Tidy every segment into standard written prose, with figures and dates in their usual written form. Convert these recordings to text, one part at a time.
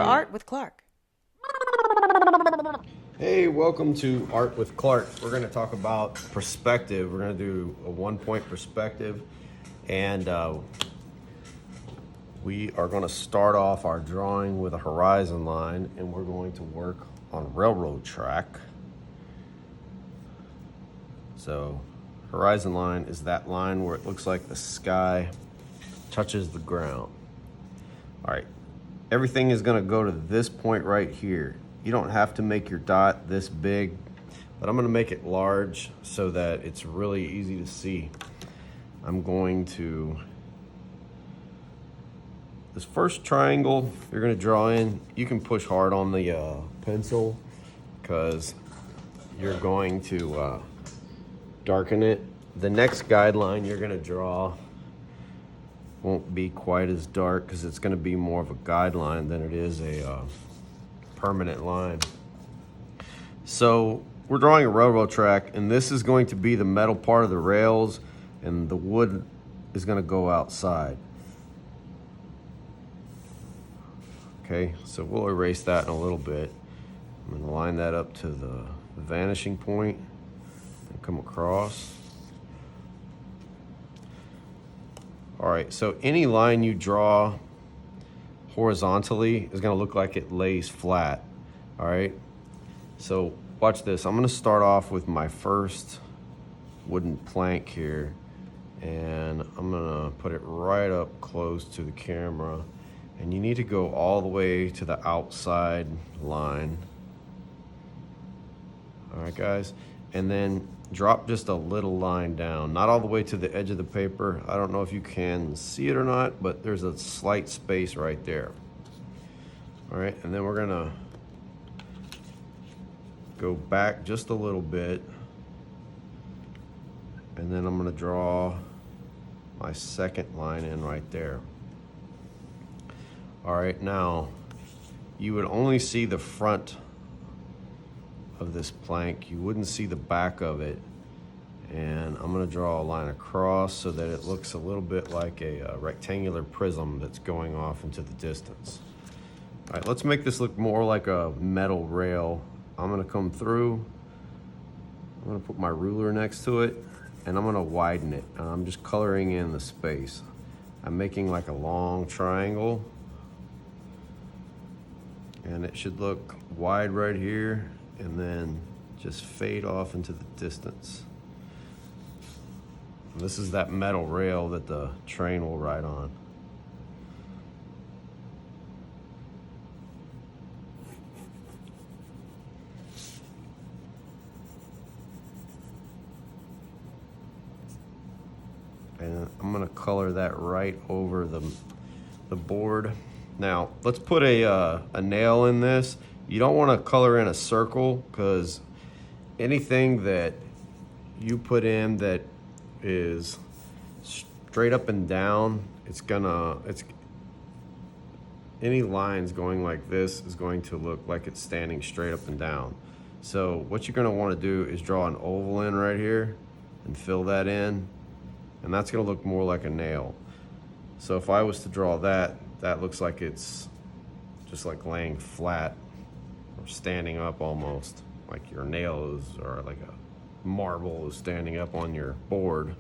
Art with Clark. Hey, welcome to Art with Clark. We're going to talk about perspective. We're going to do a 1-point perspective, and we are going to start off our drawing with a horizon line, and we're going to work on railroad track. So horizon line is that line where it looks like the sky touches the ground. All right, everything is going to go to this point right here. You don't have to make your dot this big, but I'm going to make it large so that it's really easy to see. I'm going to, this first triangle you're going to draw in, you can push hard on the pencil because you're going to darken it. The next guideline you're going to draw won't be quite as dark because it's going to be more of a guideline than it is a permanent line. So we're drawing a railroad track, and this is going to be the metal part of the rails, and the wood is going to go outside. Okay, so we'll erase that in a little bit. I'm going to line that up to the vanishing point and come across. All right, so any line you draw horizontally is going to look like it lays flat. All right, so watch this. I'm going to start off with my first wooden plank here, and I'm going to put it right up close to the camera, and you need to go all the way to the outside line. All right, guys, and then drop just a little line down, not all the way to the edge of the paper. I don't know if you can see it or not, but there's a slight space right there. All right, and then we're gonna go back just a little bit, and then I'm gonna draw my second line in right there. All right, now you would only see the front of this plank. You wouldn't see the back of it, and I'm going to draw a line across so that it looks a little bit like a rectangular prism that's going off into the distance. All right, let's make this look more like a metal rail. I'm going to come through, I'm going to put my ruler next to it, and I'm going to widen it, and I'm just coloring in the space. I'm making like a long triangle, and it should look wide right here, and then just fade off into the distance. And this is that metal rail that the train will ride on. And I'm gonna color that right over the board. Now, let's put a nail in this. You don't want to color in a circle, because anything that you put in that is straight up and down, any lines going like this is going to look like it's standing straight up and down. So what you're going to want to do is draw an oval in right here and fill that in, and that's going to look more like a nail. So if I was to draw that, that looks like it's just like laying flat or standing up almost, like your nail is, or like a marble is standing up on your board.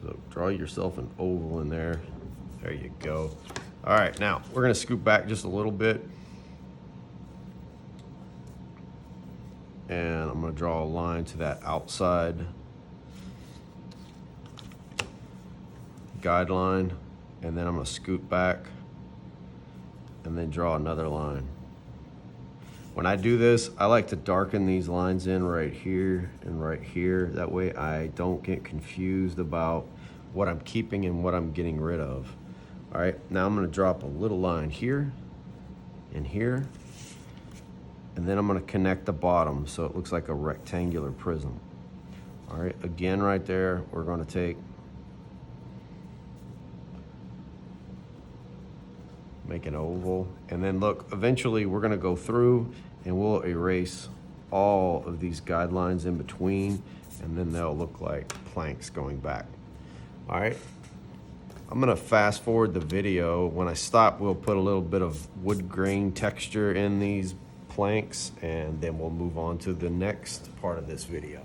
So draw yourself an oval in there. There you go. All right, now we're gonna scoot back just a little bit, and I'm gonna draw a line to that outside guideline, and then I'm gonna scoot back and then draw another line. When I do this, I like to darken these lines in right here and right here. That way I don't get confused about what I'm keeping and what I'm getting rid of. All right, now I'm gonna drop a little line here and here, and then I'm gonna connect the bottom so it looks like a rectangular prism. All right, again right there, we're gonna make an oval, and then look, eventually we're gonna go through and we'll erase all of these guidelines in between, and then they'll look like planks going back. All right, I'm gonna fast forward the video. When I stop, we'll put a little bit of wood grain texture in these planks, and then we'll move on to the next part of this video.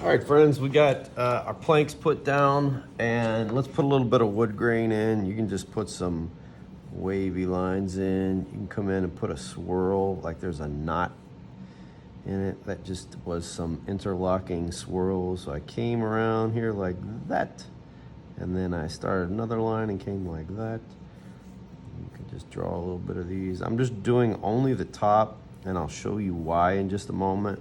All right, friends, we got our planks put down, and let's put a little bit of wood grain in. You can just put some wavy lines in. You can come in and put a swirl, like there's a knot in it. That just was some interlocking swirls. So I came around here like that, and then I started another line and came like that. You can just draw a little bit of these. I'm just doing only the top, and I'll show you why in just a moment.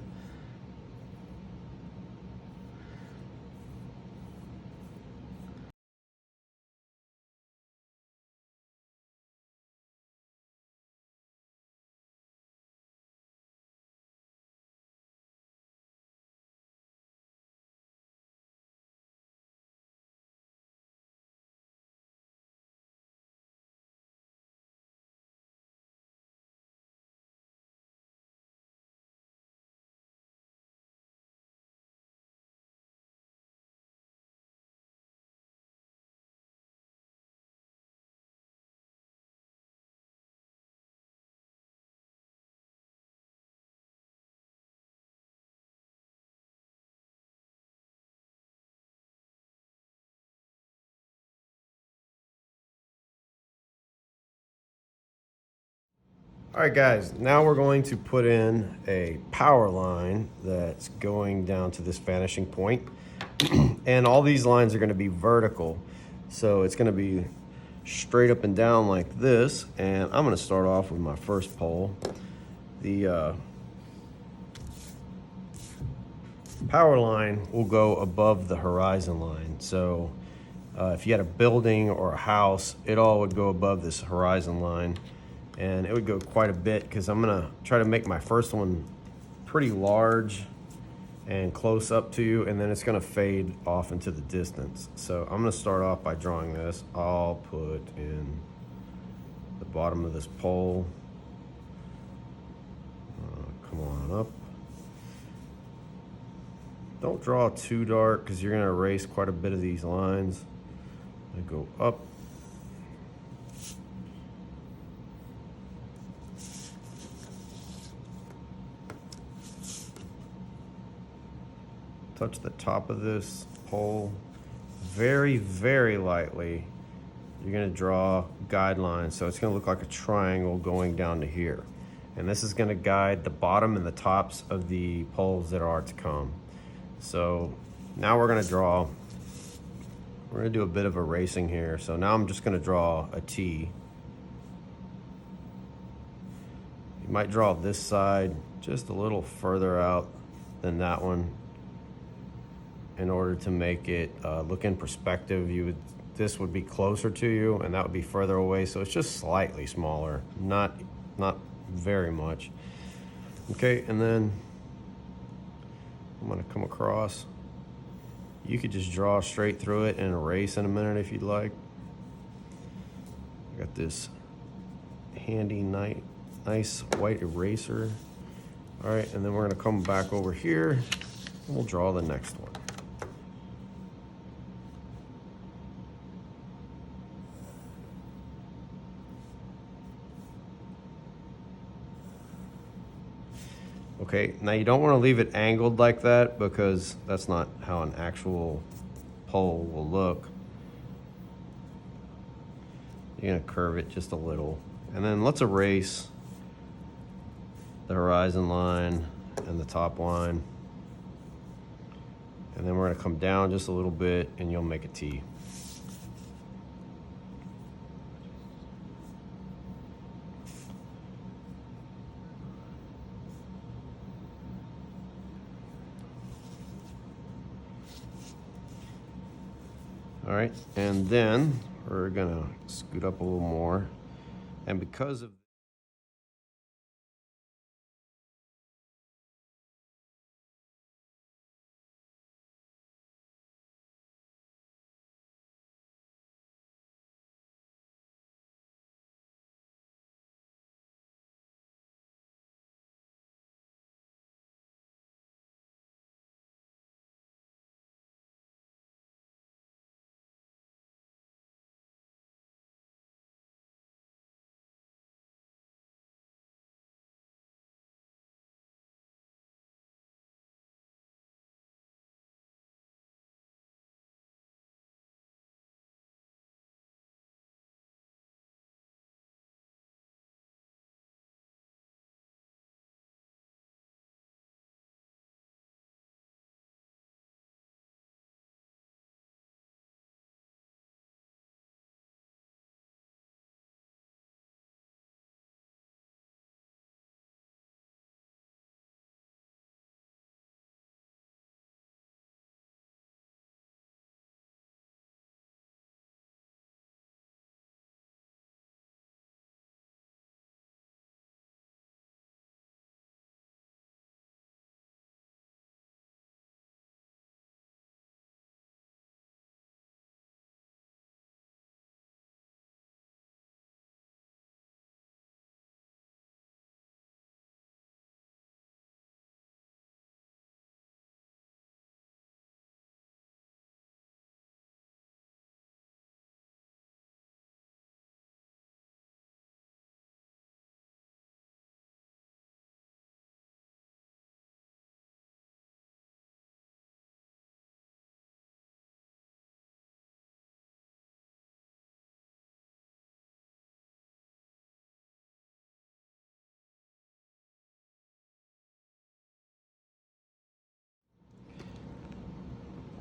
All right, guys, now we're going to put in a power line that's going down to this vanishing point. And all these lines are going to be vertical. So it's going to be straight up and down like this. And I'm going to start off with my first pole. The power line will go above the horizon line. So if you had a building or a house, it all would go above this horizon line. And it would go quite a bit because I'm gonna try to make my first one pretty large and close up to you, and then it's gonna fade off into the distance. So I'm gonna start off by drawing this. I'll put in the bottom of this pole. Come on up. Don't draw too dark because you're gonna erase quite a bit of these lines. I go up. Touch the top of this pole very, very lightly. You're gonna draw guidelines. So it's gonna look like a triangle going down to here. And this is gonna guide the bottom and the tops of the poles that are to come. So now we're gonna do a bit of erasing here. So now I'm just gonna draw a T. You might draw this side just a little further out than that one. In order to make it look in perspective, this would be closer to you, and that would be further away. So it's just slightly smaller, not very much. Okay, and then I'm gonna come across. You could just draw straight through it and erase in a minute if you'd like. I got this handy nice white eraser. All right, and then we're gonna come back over here and we'll draw the next one. Okay, now you don't want to leave it angled like that because that's not how an actual pole will look. You're gonna curve it just a little. And then let's erase the horizon line and the top line. And then we're gonna come down just a little bit and you'll make a T. All right, and then we're gonna scoot up a little more. And because of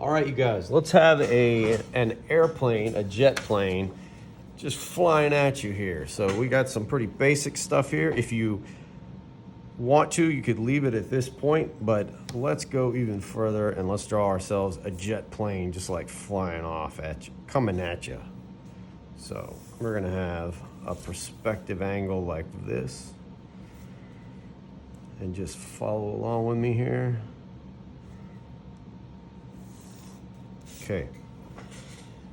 All right, you guys, let's have an airplane, a jet plane, just flying at you here. So we got some pretty basic stuff here. If you want to, you could leave it at this point, but let's go even further and let's draw ourselves a jet plane just like flying off at you, coming at you. So we're gonna have a perspective angle like this and just follow along with me here. Okay,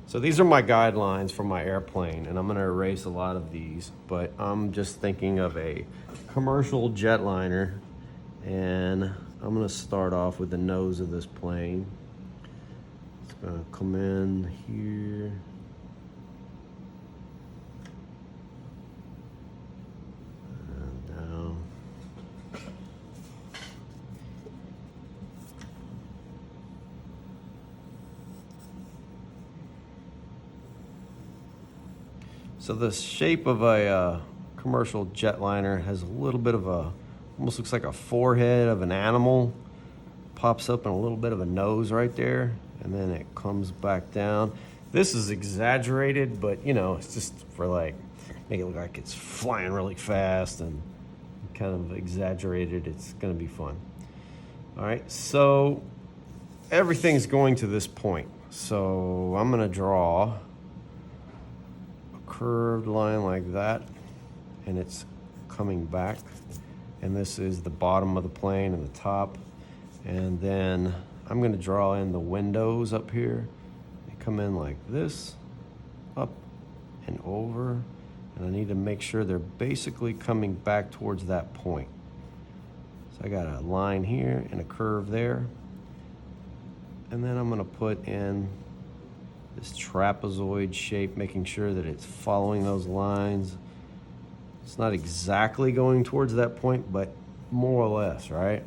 so these are my guidelines for my airplane, and I'm gonna erase a lot of these, but I'm just thinking of a commercial jetliner, and I'm gonna start off with the nose of this plane. It's gonna come in here. And down. So the shape of a commercial jetliner has a little bit of a, almost looks like a forehead of an animal, pops up in a little bit of a nose right there, and then it comes back down. This is exaggerated, but you know, it's just for like, make it look like it's flying really fast and kind of exaggerated. It's gonna be fun. All right, so everything's going to this point. So I'm gonna draw curved line like that, and it's coming back, and this is the bottom of the plane and the top, and then I'm going to draw in the windows up here. They come in like this, up and over, and I need to make sure they're basically coming back towards that point. So I got a line here and a curve there, and then I'm going to put in this trapezoid shape, making sure that it's following those lines. It's not exactly going towards that point, but more or less, right?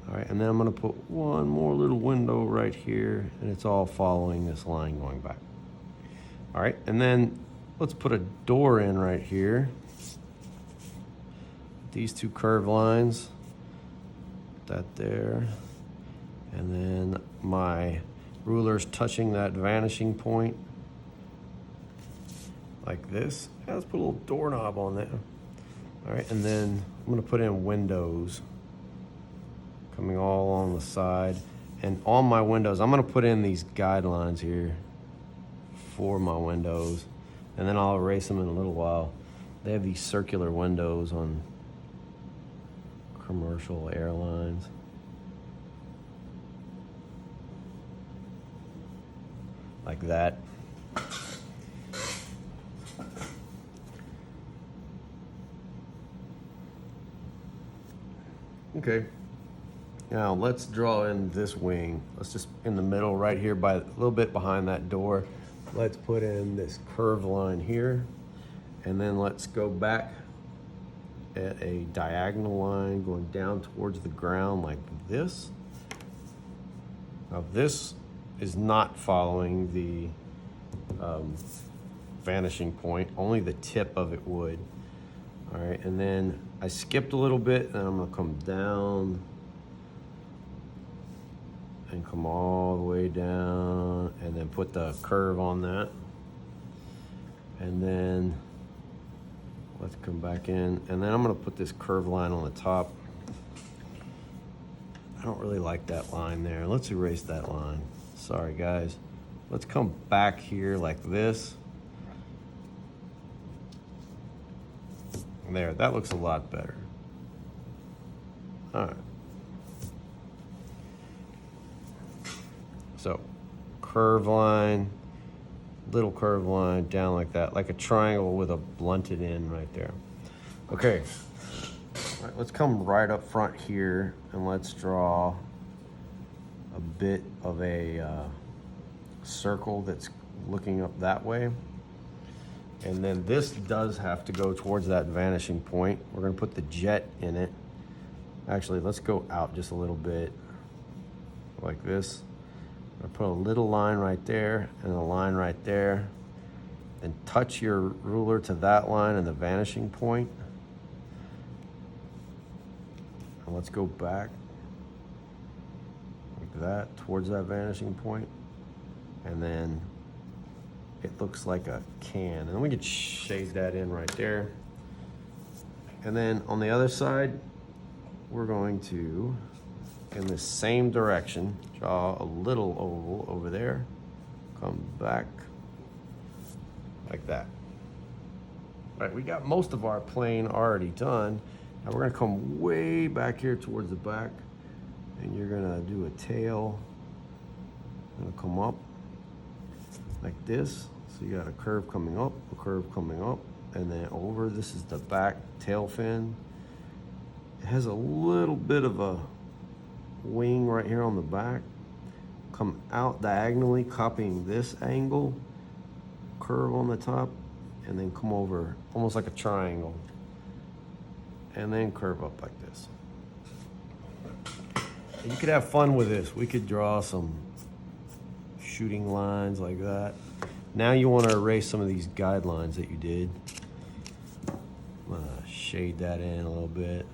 All right, and then I'm gonna put one more little window right here, and it's all following this line going back. All right, and then let's put a door in right here. These two curved lines, that there, and then my ruler's touching that vanishing point like this. Yeah, let's put a little doorknob on there. All right, and then I'm gonna put in windows coming all along the side. And on my windows, I'm gonna put in these guidelines here for my windows, and then I'll erase them in a little while. They have these circular windows on commercial airlines. Like that. Okay. Now let's draw in this wing. Let's just, in the middle right here, by a little bit behind that door, let's put in this curved line here, and then let's go back at a diagonal line going down towards the ground like this. Now this is not following the vanishing point, only the tip of it would. All right, and then I skipped a little bit, and I'm gonna come down and come all the way down, and then put the curve on that. And then let's come back in, and then I'm gonna put this curved line on the top. I don't really like that line there. Let's erase that line. Sorry, guys. Let's come back here like this. There, that looks a lot better. All right. So, curve line, little curve line down like that, like a triangle with a blunted end right there. Okay. All right, let's come right up front here and let's draw a bit of a circle that's looking up that way. And then this does have to go towards that vanishing point. We're gonna put the jet in it. Actually, let's go out just a little bit, like this. I'm gonna put a little line right there and a line right there. Then touch your ruler to that line and the vanishing point. And let's go back like that towards that vanishing point, and then it looks like a can. And we could shade that in right there. And then on the other side, we're going to, in the same direction, draw a little oval over there, come back like that. All right, we got most of our plane already done. Now we're gonna come way back here towards the back, and you're gonna do a tail. Gonna come up like this. So you got a curve coming up, a curve coming up, and then over. This is the back tail fin. It has a little bit of a wing right here on the back. Come out diagonally, copying this angle, curve on the top, and then come over almost like a triangle, and then curve up like this. And you could have fun with this. We could draw some shooting lines like that. Now you want to erase some of these guidelines that you did. I'm gonna shade that in a little bit.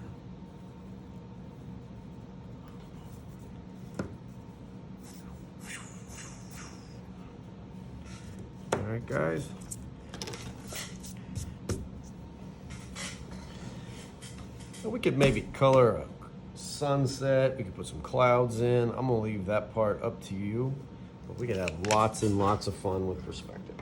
All right, guys. So we could maybe color a sunset. We could put some clouds in. I'm gonna leave that part up to you, but we could have lots and lots of fun with perspective.